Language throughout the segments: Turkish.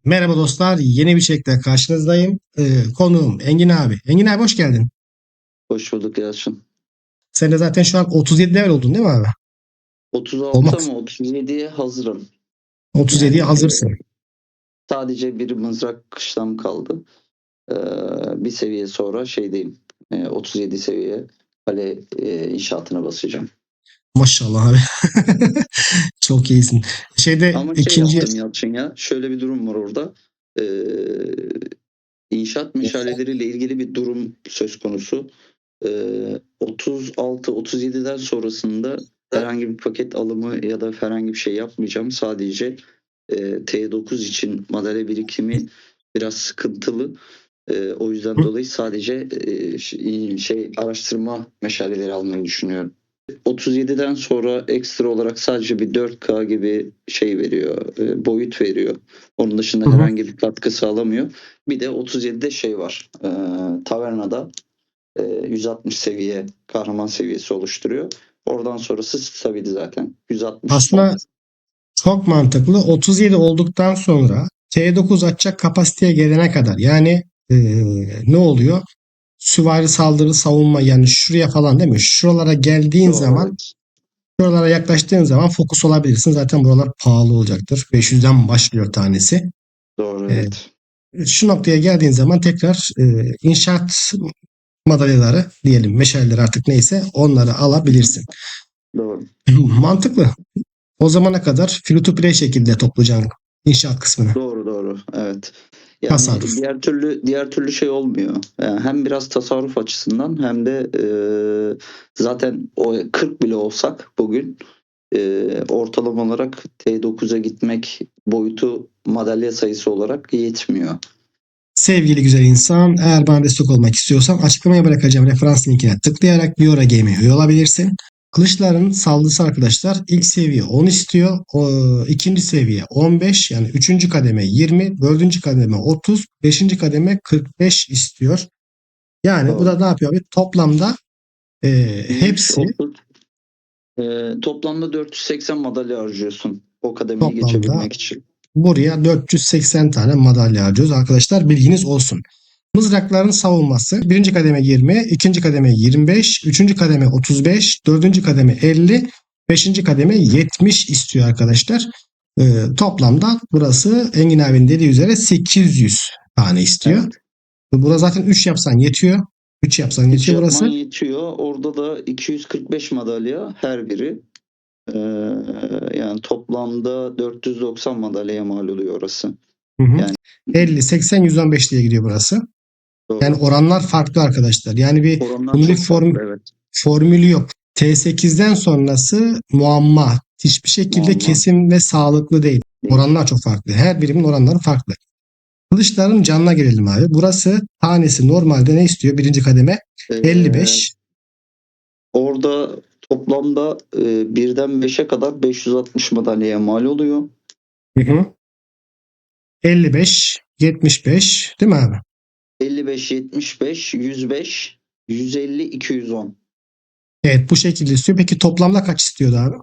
Merhaba dostlar, yeni bir içerikle karşınızdayım. Konuğum Engin abi. Engin abi hoş geldin. Hoş bulduk Yalçın. Sen de zaten şu an 37 level oldun değil mi abi? 36 Olmaz. ama 37'ye hazırım. 37'ye Yani hazırsın. sadece bir mızrak kışlam kaldı. Ee, Bir seviye sonra şeydeyim. 37 seviye kale inşaatına basacağım. Maşallah abi. Çok iyisin. Şeyde Ama şey ikinci yaptım Yalçın ya. Şöyle bir durum var orada. Ee, İnşaat meşaleleriyle ilgili bir durum söz konusu. 36-37'den sonrasında herhangi bir paket alımı ya da herhangi bir şey yapmayacağım. Sadece T9 için madalya birikimi biraz sıkıntılı. O yüzden Hı? dolayı sadece araştırma meşaleleri almayı düşünüyorum. 37'den sonra ekstra olarak sadece bir 4K gibi şey veriyor, boyut veriyor. Onun dışında Hı hı. herhangi bir katkı sağlamıyor. Bir de 37'de şey var, Taverna'da 160 seviye kahraman seviyesi oluşturuyor. Oradan sonrası stabil zaten. 160 son. Aslında çok mantıklı. 37 olduktan sonra T9 açacak kapasiteye gelene kadar yani ne oluyor? Süvari saldırı savunma yani şuraya falan değil mi? Şuralara geldiğin Doğru, zaman evet. Şuralara yaklaştığın zaman fokus olabilirsin. Zaten buralar pahalı olacaktır. 500'den başlıyor tanesi. Doğru, Ee, evet. Şu noktaya geldiğin zaman tekrar inşaat madalyaları diyelim, meşaleleri artık neyse onları alabilirsin. Doğru. Mantıklı. O zamana kadar free to play şekilde toplayacaksın inşaat kısmını. Doğru, doğru. Evet. Yani Tasarruf. diğer türlü şey olmuyor. Yani hem biraz tasarruf açısından hem de zaten o 40 bile olsak bugün ortalama olarak T9'a gitmek boyutu madalya sayısı olarak yetmiyor. Sevgili güzel insan, eğer bana destek olmak istiyorsan açıklamaya bırakacağım referans linkine tıklayarak Biora Game'e üye olabilirsin. Kılıçların saldırısı arkadaşlar ilk seviye 10 istiyor. İkinci seviye 15 yani üçüncü kademe 20, dördüncü kademe 30, beşinci kademe 45 istiyor. Yani bu Doğru. da ne yapıyor abi? Toplamda Yüz hepsi otuz Toplamda 480 madalya harcıyorsun o kademeyi toplamda geçebilmek için. buraya 480 tane madalya harcıyoruz arkadaşlar, bilginiz olsun. Mızrakların savunması birinci kademe 20, ikinci kademe 25, üçüncü kademe 35, dördüncü kademe 50, beşinci kademe 70 istiyor arkadaşlar. Toplamda burası Engin abinin dediği üzere 800 tane istiyor. Evet. Burada zaten 3 yapsan yetiyor. 3 yapsan 3 yetiyor yapman burası. yetiyor. Orada da 245 madalya her biri. Ee, Yani toplamda 490 madalyaya mal oluyor orası. Hı hı. Yani 50, 80, 115 diye gidiyor burası. Yani doğru. oranlar farklı arkadaşlar. Yani Oranlar bunun bir çok farklı, evet. formülü yok. T8'den sonrası muamma. Hiçbir şekilde Muamma kesin ve sağlıklı değil. değil. Oranlar çok farklı. Her birimin oranları farklı. Kılıçların canına gelelim abi. Burası tanesi normalde ne istiyor? Birinci kademe Ee, 55. Orada toplamda birden 5'e kadar 560 madalyaya mal oluyor. Hı hı. 55, 75 değil mi abi? 55, 75, 105, 150, 210. Evet, bu şekilde istiyor. Peki toplamda kaç istiyordu abi?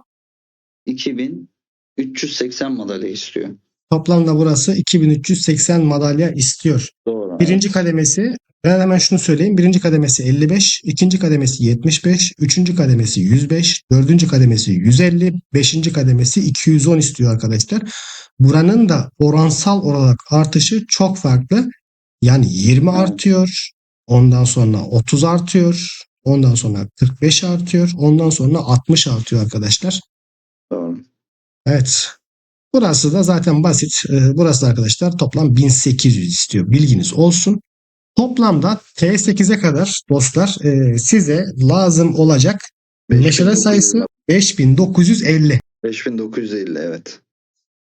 2380 madalya istiyor. Toplamda burası 2380 madalya istiyor. Doğru, Birinci evet. kademesi, ben hemen şunu söyleyeyim. Birinci kademesi 55, ikinci kademesi 75, üçüncü kademesi 105, dördüncü kademesi 150, beşinci kademesi 210 istiyor arkadaşlar. Buranın da oransal olarak artışı çok farklı. Yani 20 Evet, artıyor, ondan sonra 30 artıyor, ondan sonra 45 artıyor, ondan sonra 60 artıyor arkadaşlar. doğru. Evet. Burası da zaten basit. Burası da arkadaşlar toplam 1800 istiyor. Bilginiz olsun. Toplamda T8'e kadar dostlar size lazım olacak meşale 5950. sayısı 5950. 5950, evet.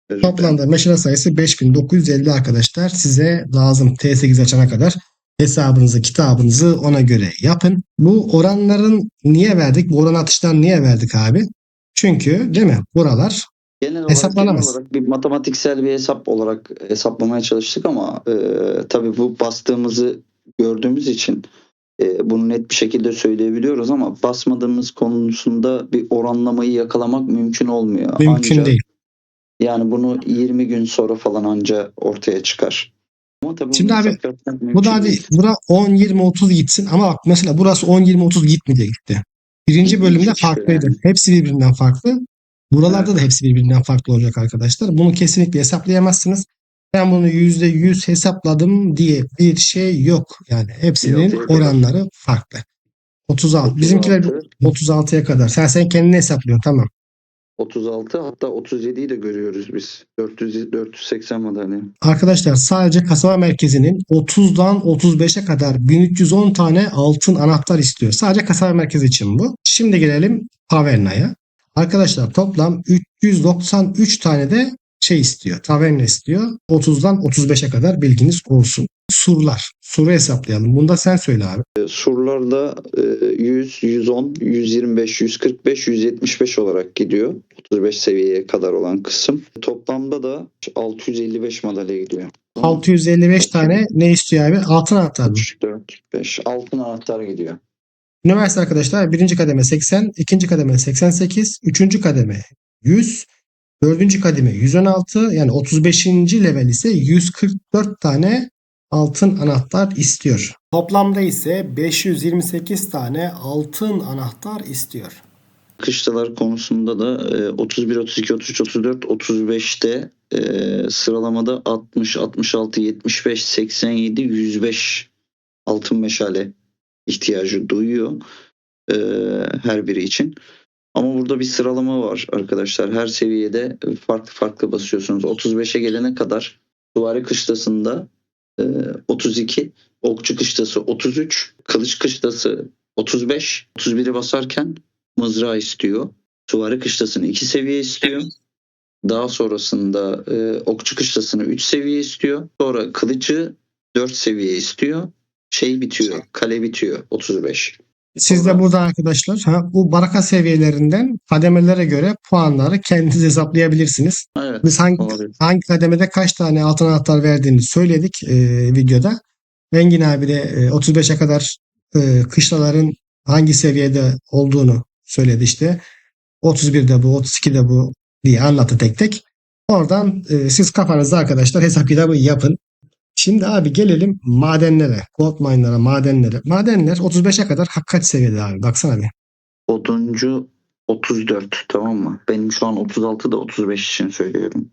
Özür dilerim. Toplamda meşale sayısı 5950 arkadaşlar. Size lazım T8 açana kadar. Hesabınızı, kitabınızı ona göre yapın. Bu oranların niye verdik? Bu oran atıştan niye verdik abi? Çünkü değil mi? Buralar Genel hesaplanamaz. olarak bir matematiksel bir hesap olarak hesaplamaya çalıştık ama tabii bu bastığımızı gördüğümüz için bunu net bir şekilde söyleyebiliyoruz ama basmadığımız konusunda bir oranlamayı yakalamak mümkün olmuyor. Mümkün Anca değil. yani bunu 20 gün sonra falan anca ortaya çıkar. Ama tabii bunu Şimdi abi hesap yapmak bu da mümkün hadi değil. bura 10, 20, 30 gitsin ama bak mesela burası 10, 20, 30 gitmedi gitti. Birinci bölümde 22 çıkıyor farklıydı. yani. Hepsi birbirinden farklı. Buralarda da Evet. hepsi birbirinden farklı olacak arkadaşlar. Bunu kesinlikle hesaplayamazsınız. Ben bunu %100 hesapladım diye bir şey yok. Yani Yok hepsinin yok. oranları farklı. 36. Bizimkiler 36, 36'ya kadar. Sen kendini hesaplıyorsun, tamam. 36 hatta 37'yi de görüyoruz biz. 480 madalya. Arkadaşlar sadece kasaba merkezinin 30'dan 35'e kadar 1310 tane altın anahtar istiyor. Sadece kasaba merkezi için bu. Şimdi gelelim Taverna'ya. Arkadaşlar toplam 393 tane de şey istiyor. Taverna istiyor. 30'dan 35'e kadar, bilginiz olsun. Surlar. Suru hesaplayalım. Bunu da sen söyle abi. Surlarda 100, 110, 125, 145, 175 olarak gidiyor. 35 seviyeye kadar olan kısım. Toplamda da 655 madalya gidiyor. 655 tane ne istiyor abi? Altın anahtar mı? 3, 4, 5. Altın anahtar gidiyor. Üniversite arkadaşlar birinci kademe 80, ikinci kademe 88, üçüncü kademe 100, dördüncü kademe 116, yani 35. level ise 144 tane altın anahtar istiyor. Toplamda ise 528 tane altın anahtar istiyor. Kışlalar konusunda da 31, 32, 33, 34, 35'te sıralamada 60, 66, 75, 87, 105 altın meşale ihtiyacı duyuyor her biri için. Ama burada bir sıralama var arkadaşlar. Her seviyede farklı farklı basıyorsunuz. 35'e gelene kadar Süvari Kışlası'nda 32, Okçu Kışlası 33, Kılıç Kışlası 35, 31'i basarken mızrağı istiyor. Süvari Kışlası'nı 2 seviye istiyor. Daha sonrasında Okçu Kışlası'nı 3 seviye istiyor. Sonra Kılıcı 4 seviye istiyor. Şey bitiyor, kale bitiyor 35. Siz de Sonra burada arkadaşlar bu baraka seviyelerinden kademelere göre puanları kendiniz hesaplayabilirsiniz. evet, Biz olabilir. hangi kademede kaç tane altın anahtar verdiğini söyledik videoda. Engin abi de 35'e kadar kışlaların hangi seviyede olduğunu söyledi işte. 31'de bu, 32'de bu diye anlattı tek tek. Oradan siz kafanızda arkadaşlar hesap kitabı yapın. Şimdi abi gelelim madenlere, gold mine'lara, madenlere. Madenler 35'e kadar kaç seviyede abi? Baksana bir. Oduncu 34, tamam mı? Benim şu an 36 da 35 için söylüyorum.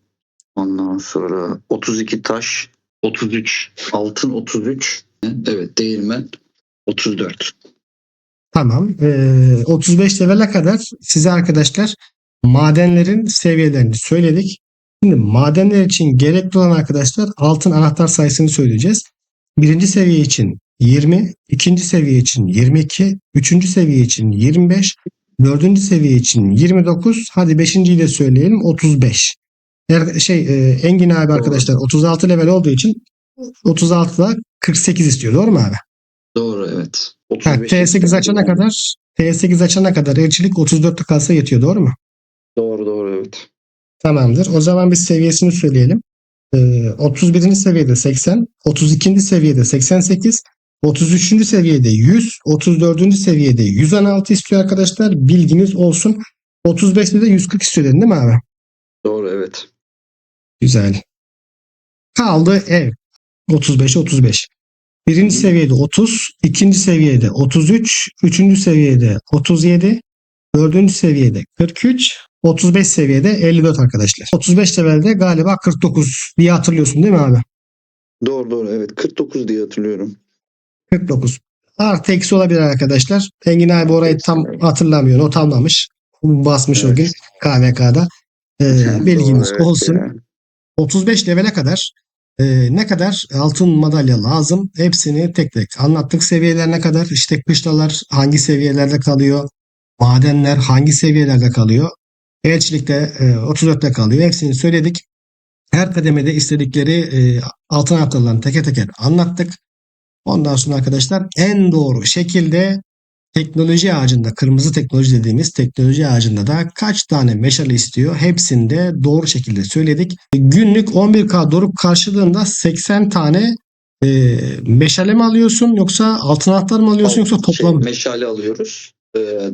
Ondan sonra 32 taş, 33 altın, 33 evet değirmen 34. Tamam. 35 level'e kadar size arkadaşlar madenlerin seviyelerini söyledik. Şimdi madenler için gerekli olan arkadaşlar altın anahtar sayısını söyleyeceğiz. Birinci seviye için 20, ikinci seviye için 22, üçüncü seviye için 25, dördüncü seviye için 29, hadi beşinciyi de söyleyelim 35. Engin abi arkadaşlar 36 level olduğu için 36'da 48 istiyor. Doğru mu abi? Doğru, evet. Ha, 35 T8 açana kadar elçilik 34'te kalsa yetiyor. Doğru mu? doğru evet. Tamamdır. O zaman biz seviyesini söyleyelim. 31. seviyede 80, 32. seviyede 88, 33. seviyede 100, 34. seviyede 116 istiyor arkadaşlar. Bilginiz olsun. 35'te de 140 istiyor dedin değil mi abi? Doğru, evet. Güzel. Kaldı ev. 35'e 35. Birinci seviyede 30, ikinci seviyede 33, üçüncü seviyede 37, dördüncü seviyede 43, 35 seviyede 54 arkadaşlar. 35 levelde galiba 49 diye hatırlıyorsun değil mi abi? Doğru evet, 49 diye hatırlıyorum. 49. Artı eksi olabilir arkadaşlar. Engin abi orayı tam hatırlamıyor. Not almamış. Basmış o gün Evet. KVK'da. Doğru, Bilginiz evet olsun. ya. 35 levele kadar ne kadar altın madalya lazım, hepsini tek tek anlattık. Seviyelerine kadar işte kışlalar hangi seviyelerde kalıyor, madenler hangi seviyelerde kalıyor, elçilikte 34'te kalıyor, hepsini söyledik. Her kademede istedikleri altın anahtarlarını teker teker anlattık. Ondan sonra arkadaşlar en doğru şekilde teknoloji ağacında, kırmızı teknoloji dediğimiz teknoloji ağacında da kaç tane meşale istiyor? Hepsini de doğru şekilde söyledik. Günlük 11K doruk karşılığında 80 tane Meşale mi alıyorsun yoksa altın anahtar mı alıyorsun yoksa toplam mı? Meşale alıyoruz.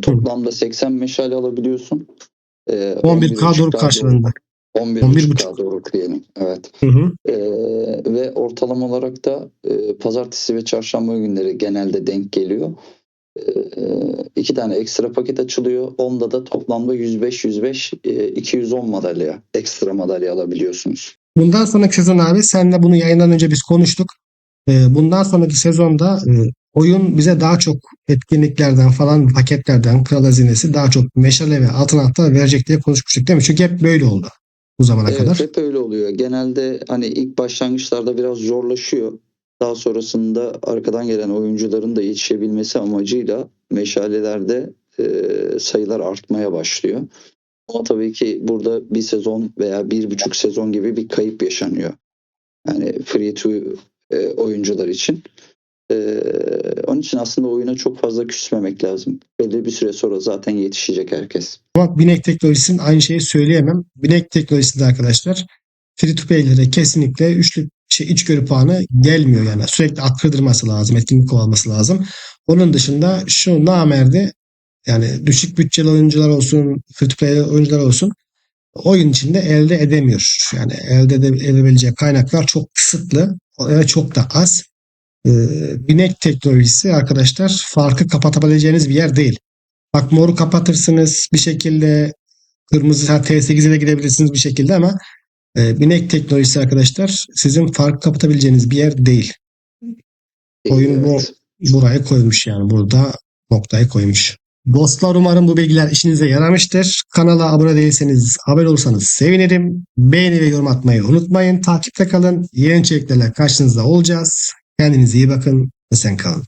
Toplamda 80 meşale alabiliyorsun. 11K doruk 11.5K karşılığında. 11.5K doruk diyelim. Evet. Hı hı. Ve ortalama olarak da pazartesi ve çarşamba günleri genelde denk geliyor. 2 tane ekstra paket açılıyor. Onda da toplamda 105 210 madalya, ekstra madalya alabiliyorsunuz. Bundan sonraki sezon abi senle bunu yayından önce biz konuştuk. Bundan sonraki sezonda oyun bize daha çok etkinliklerden falan paketlerden kral hazinesi daha çok meşale ve altın anahtar verecek diye konuşmuştuk değil mi? Çünkü hep böyle oldu bu zamana Evet, kadar. hep öyle oluyor. Genelde hani ilk başlangıçlarda biraz zorlaşıyor. Daha sonrasında arkadan gelen oyuncuların da yetişebilmesi amacıyla meşalelerde sayılar artmaya başlıyor. Ama tabii ki burada bir sezon veya 1,5 sezon gibi bir kayıp yaşanıyor. Yani free to oyuncular için. Onun için aslında oyuna çok fazla küsmemek lazım. Belli bir süre sonra zaten yetişecek herkes. Ama Binek teknolojisinin aynı şeyi söyleyemem. Binek teknolojisinde arkadaşlar free to play'lere kesinlikle içgörü puanı gelmiyor yani. Sürekli at kırdırması lazım. Etkinlik kovalması lazım. Onun dışında şu namerdi yani düşük bütçeli oyuncular olsun, free to play oyuncular olsun oyun içinde elde edemiyor. Yani edebileceği kaynaklar çok kısıtlı ve çok da az. Binek teknolojisi arkadaşlar farkı kapatabileceğiniz bir yer değil. Bak moru kapatırsınız bir şekilde kırmızı T8'e de gidebilirsiniz bir şekilde ama binek teknolojisi arkadaşlar sizin farkı kapatabileceğiniz bir yer değil. Oyun Evet. buraya koymuş yani burada noktayı koymuş. Dostlar umarım bu bilgiler işinize yaramıştır. Kanala abone değilseniz abone olursanız sevinirim. Beğeni ve yorum atmayı unutmayın. Takipte kalın. Yeni içeriklerle karşınızda olacağız. Kendinize iyi bakın. Esen kalın.